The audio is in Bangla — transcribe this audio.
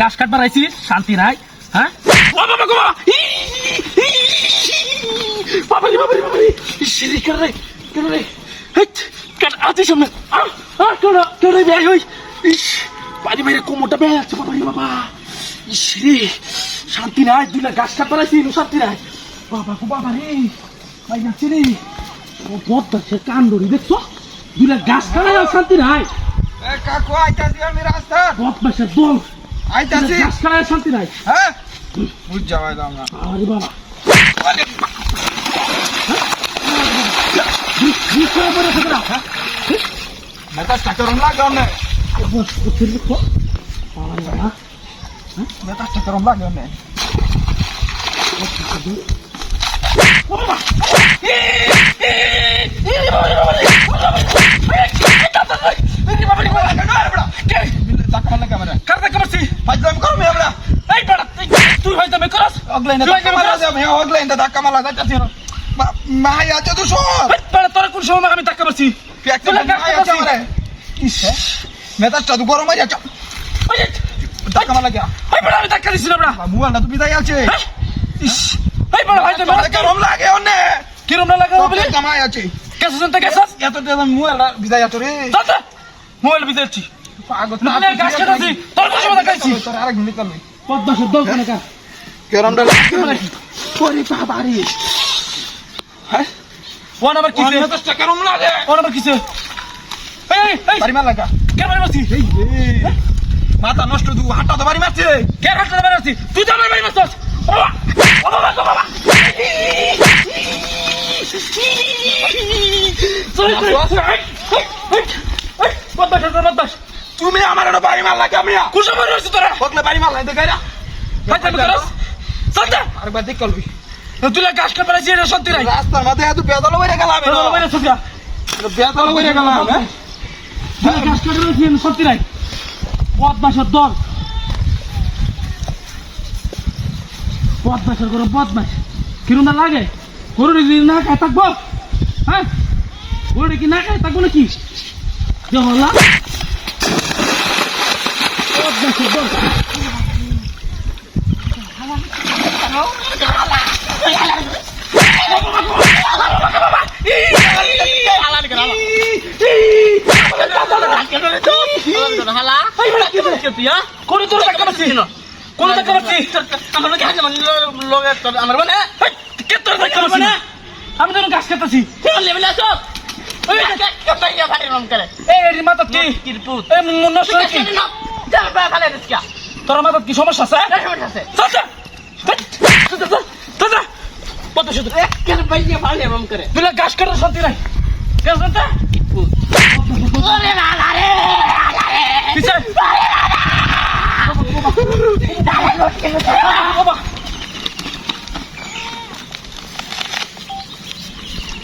গাছ কাটবার আইছি শান্তি নাই হ্যাঁ বাবা বাবা বাবারি বাবারি বাবারি সিরি করে করে হেট কাট আতে সামনে করে বেই হই ইস পানি মেরে কোমরটা বেয়ে যাচ্ছে বাবারি বাবা সিরি শান্তি নাই দুইলা গাছ কাটবার আইছি শান্তি নাই বাবা গো বাবা রে ভাই যাচ্ছে রে ও বড় সে কান্দরি দেখছো দুইলা গাছ কাটায় শান্তি নাই এ কাকু আইতাছি আমি রাস্তা বদমাশের দল আইতাছি গাছ কাটায় শান্তি নাই হ্যাঁ বুঝ যাওয়াইলাম না আরে বাবা মেতাজটা করম লাগে অনে মেতাজটা করম লাগে অনে মেতাজটা তো গরম হয়ে যাচ্ছে ধাক্কা মারলা কে আমি ধাক্কা দিছি না মোবাইলটা তো বিদায় আছে গরম লাগে অনে কিরম না লাগে বলে কামাই আছে কেসে শুনতে কেসে এত মোবাইলটা বিদায় আছে রে দাদা মোবাইল বিদেছি পাগল নালে গাছ কাটাছি তোর কিছু কথা কইছি তোর আরেক মিনিট করবি পদ্মাসের দল কোন কা গরমটা লাগে ওরে বাবা রে হ্যাঁ ওয়ান নাম্বার কিছে মেতাজটা গরম লাগে ওয়ান নাম্বার কিছে এই এই বাড়ি মার লাগা কে বাড়ি মারছি এই রে মাথা নষ্ট তুই হাতটা তো বাড়ি মারছে কে হাতটা বাড়ি মারছি তুই তো আমার বাড়ি মারছস বাবা বাবা বাবা পদ্মাস তুমি আমার একটা বাড়ি মার লাগে আমি কুসা বাড়ি মারছি তোরা ওকলে বাড়ি মার লাগে গায়রা ভাই তুমি করস চলতে আরেকবার দেখ করবি তুই গাছ কাটবার আইছি এটা সত্যি নাই রাস্তার মধ্যে এত বেদল হয়ে গেলাম বাইরে সুবিয়া বেদল হয়ে গেলাম হ্যাঁ গাছ কাটবার আইছি এটা সত্যি নাই পদ্মাসের দল বদমাসের করে বদমাস কিরম না লাগে গরুর যদি না খায় থাকবো হ্যাঁ গরুর কি না খায় থাকবো নাকি জহলা বদমাসের দল কোন তোর টাকা পাচ্ছি কোন টাকা পাচ্ছি আমার কাছে আমার মানে কে তোর টাকা পাচ্ছি আমি তো গাছ কাটতেছি এই মাথা কি এই নষ্ট কি তোর মাথা কি সমস্যা আছে তুই গাছ কাটার শান্তি নাই গাছ কাটতে পিছে